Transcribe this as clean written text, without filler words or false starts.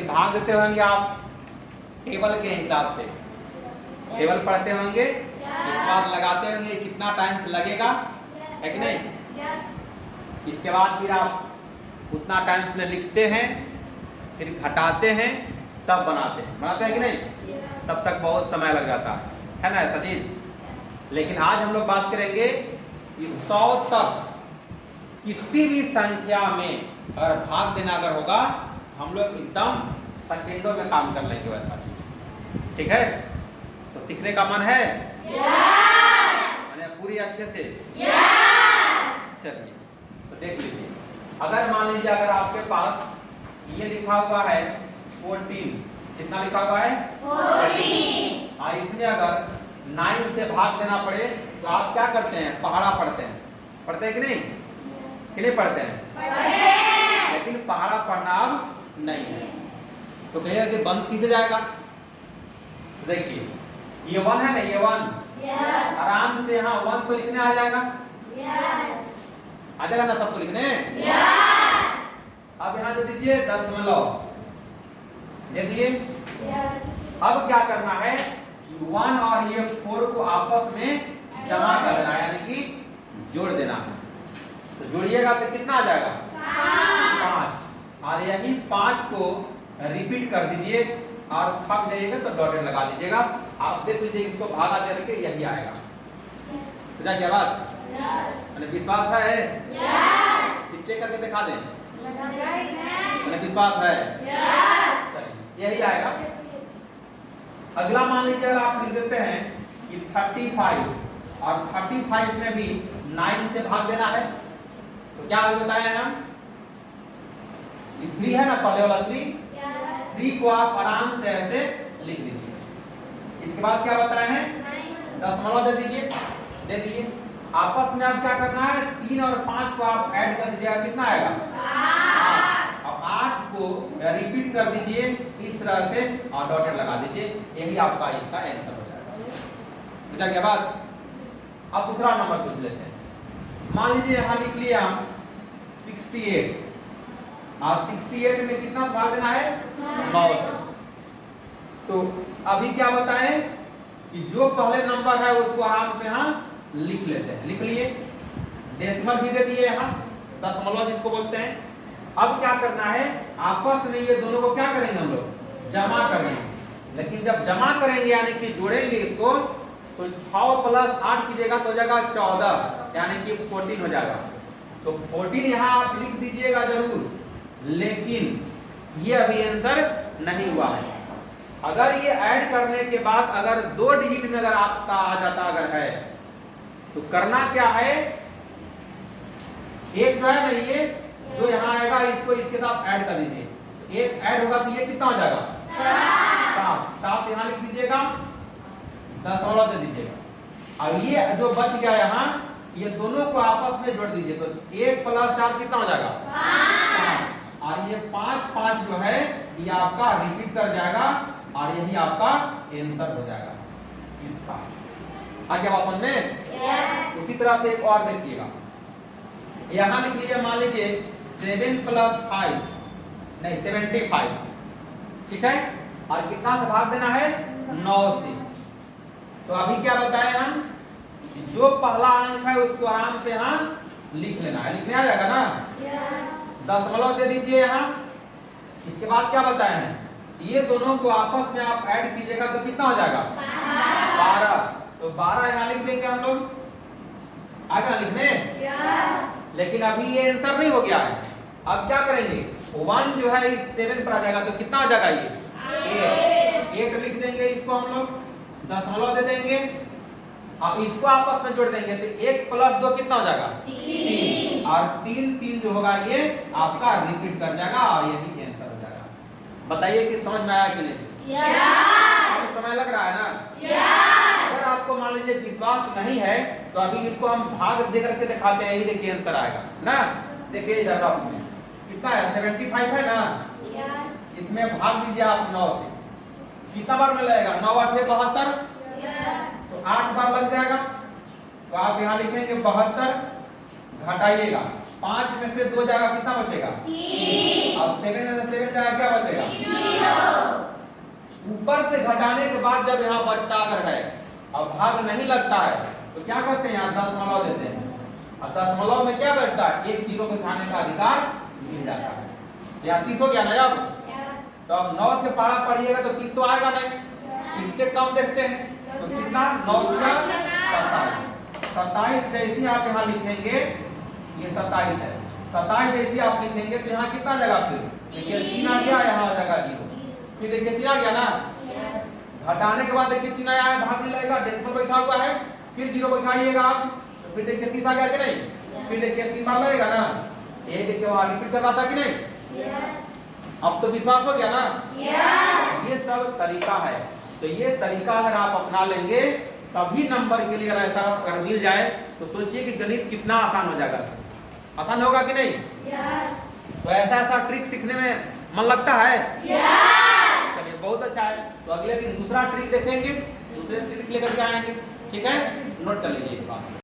भाग देते होंगे आप टेबल के हिसाब से, टेबल पढ़ते होंगे, इसके बाद लगाते होंगे कितना टाइम लगेगा, है कि नहीं? इसके बाद फिर आप उतना टाइम में लिखते हैं, फिर घटाते हैं, तब बनाते हैं कि नहीं? तब तक बहुत समय लग जाता है ना ऐसा चीज। लेकिन आज हम लोग बात करेंगे कि 100 तक किसी भी संख्या में अगर भाग देना अगर होगा, हम लोग एकदम सेकेंडों में काम कर लेंगे वैसा चीज, ठीक है? तो सीखने का मन है? मैंने पूरी अच्छे से चलिए तो देख लीजिए। अगर मान लीजिए अगर आपके पास ये लिखा हुआ है 14, कितना लिखा हुआ है? 14। इसमें अगर 9 से भाग देना पड़े तो आप क्या करते हैं? पहाड़ा पढ़ते हैं, पढ़ते हैं कि नहीं? कि नहीं पढ़ते हैं? लेकिन पहाड़ा पढ़ना अब नहीं है, तो कहिएगा कि बंद किसे जाएगा? देखिए ये 1 है ना, ये 1 आराम से यहाँ 1 को लिखने आ जाएगा, आ जाएगा ना सबको लिखने? अब यहाँ दे दीजिए 10 दे दिए। अब क्या करना है? 1 और ये 4 को आपस में जमा कर देना, यानी कि जोड़ देना है। तो जोड़िएगा तो कितना आ जाएगा? 5। और यही 5 को रिपीट कर दीजिए और थक जाइएगा तो डॉटेड लगा दीजिए। आप देख लीजिए इसको भागा दे के यही आएगा। तो क्या बात? विश्वास है? चेक करके दिखा दें। विश्वास है? चलिए यही आएगा। अगला मान लीजिए अगर आप लिख देते हैं कि 35 और 35 में भी 9 से भाग देना है, तो क्या अभी बताए हैं हम? 3 है ना, पहले वाला 3 को आप आराम से ऐसे लिख दीजिए। इसके बाद क्या बताए हैं? 10 दे दीजिए। आपस में आप क्या करना है? 3 और 5 को आप ऐड कर दीजिएगा, कितना आएगा? 8। अब 8 को रिपीट कर दीजिए इस तरह से और डॉटेड लगा दीजिए, यही आपका इसका आंसर हो जाएगा। बुझा क्या बात? अब दूसरा नंबर पूछ लेते हैं। मान लीजिए यहाँ लिख लिया 68 और 68 में कितना भाग देना है? 9 से। तो अभी क्या बताएं कि जो पहले नंबर है उसको आराम से यहाँ लिख लेते हैं। लिख लिए, डेसिमल भी दे दिए यहाँ, दशमलव जिसको बोलते हैं। अब क्या करना है? आपस में ये दोनों को क्या करेंगे हम लोग? जमा करेंगे। लेकिन जब जमा करेंगे यानी कि जोड़ेंगे इसको, तो 6 प्लस 8 कीजिएगा तो हो जाएगा 14, यानी कि 14 हो जाएगा। तो 14 यहाँ आप लिख दीजिएगा जरूर, लेकिन ये अभी आंसर नहीं हुआ है। अगर ये ऐड करने के बाद अगर 2 डिजिट में अगर आपका आ जाता अगर है, तो करना क्या है? एक जो है ना, ये जो यहाँ आएगा इसको इसके साथ ऐड कर दीजिए। एक ऐड होगा तो ये कितना हो जाएगा? 7 यहाँ लिख दीजिएगा, 10 दे दीजिएगा। अब ये जो बच गया यहाँ, ये दोनों को आपस में जोड़ दीजिए, तो 1 प्लस 4 कितना हो जाएगा? 5। और ये 5 जो है ये आपका रिपीट कर जाएगा और यही आपका आंसर हो जाएगा इसका। आगे अपन में उसी तरह से एक और देखिएगा। यहाँ लिख लीजिए, मान लीजिए 7 प्लस 5 नहीं 75, ठीक है? और कितना से भाग देना है? 9 से। तो अभी क्या बताए हम? जो पहला अंक है उसको आराम से यहाँ लिख लेना है। लिखने आ जाएगा ना? दशमलव दे दीजिए यहाँ। इसके बाद क्या बताए हैं? ये दोनों को आपस में आप ऐड कीजिएगा तो कितना हो जाएगा? 12। तो 12 यहाँ लिख देंगे हम लोग, आगे ना लिखने? लेकिन अभी ये आंसर नहीं हो गया है। अब क्या करेंगे? 1 जो है इस 7 पर आ जाएगा, तो कितना आ जाएगा? ये 8 लिख देंगे, इसको हम लोग दशमलव दे देंगे। अब इसको आपस में जोड़ देंगे तो 1 प्लस 2 कितना हो जाएगा? 3। और 3 जो होगा ये आपका रिपीट कर जाएगा और यही आंसर हो जाएगा। बताइए कि समझ में आया कि नहीं? समय लग रहा है ना? अगर आपको मान लीजिए विश्वास नहीं है तो अभी इसको हम भाग दे करके दिखाते हैं, यही देखिए आंसर आएगा ना। देखिए इधर रफ में कितना है? 75 है ना? इसमें भाग दीजिए आप 9 से, कितना बार में लगेगा? 9 8 72, तो 8 बार लग जाएगा। तो आप यहाँ लिखेंगे 72, घटाइएगा 5 में से 2 जाएगा, कितना बचेगा? 3। अब 7 में से 7 जाएगा क्या बचेगा? 0। ऊपर से घटाने के बाद जब यहाँ बचता अगर है अब भाग नहीं लगता है तो क्या करते हैं यहाँ दशमलव देते हैं। अब दशमलव में क्या बैठता है? एक 0 को खाने का अधिकार मिल जाता है। यहाँ 30 हो गया ना अब? तो अब 9 के पारा पढ़िएगा तो 30 तो आएगा नहीं, इससे कम देखते हैं तो कितना? 9 का 27। 27 जैसे आप यहाँ लिखेंगे ये 27 है, 27 जैसे आप लिखेंगे तो यहाँ कितना जगह? फिर देखिए 3 आ गया, यहाँ आ जाएगा 0। फिर देखिए 3 आ गया ना, घटाने के बाद देखिए 3 आया है, भाग नहीं लगेगा, डेसिमल बैठा हुआ है, फिर 0 बैठाइएगा आप तो फिर देखिए 30 आ गया कि नहीं? फिर देखिए 3 बार लगेगा ना, ये देखिए वहाँ रिपीट कर रहा था कि नहीं? अब तो विश्वास हो गया ना? ये सब तरीका है। तो ये तरीका अगर आप अपना लेंगे सभी नंबर के लिए, अगर ऐसा अगर मिल जाए तो सोचिए कि गणित कितना आसान हो जाएगा। आसान होगा कि नहीं? तो ऐसा ऐसा ट्रिक सीखने में मन लगता है? चलिए बहुत अच्छा है। तो अगले दिन दूसरा ट्रिक देखेंगे, दूसरे ट्रिक लेकर के आएंगे। ठीक है, नोट कर लीजिए इस बात।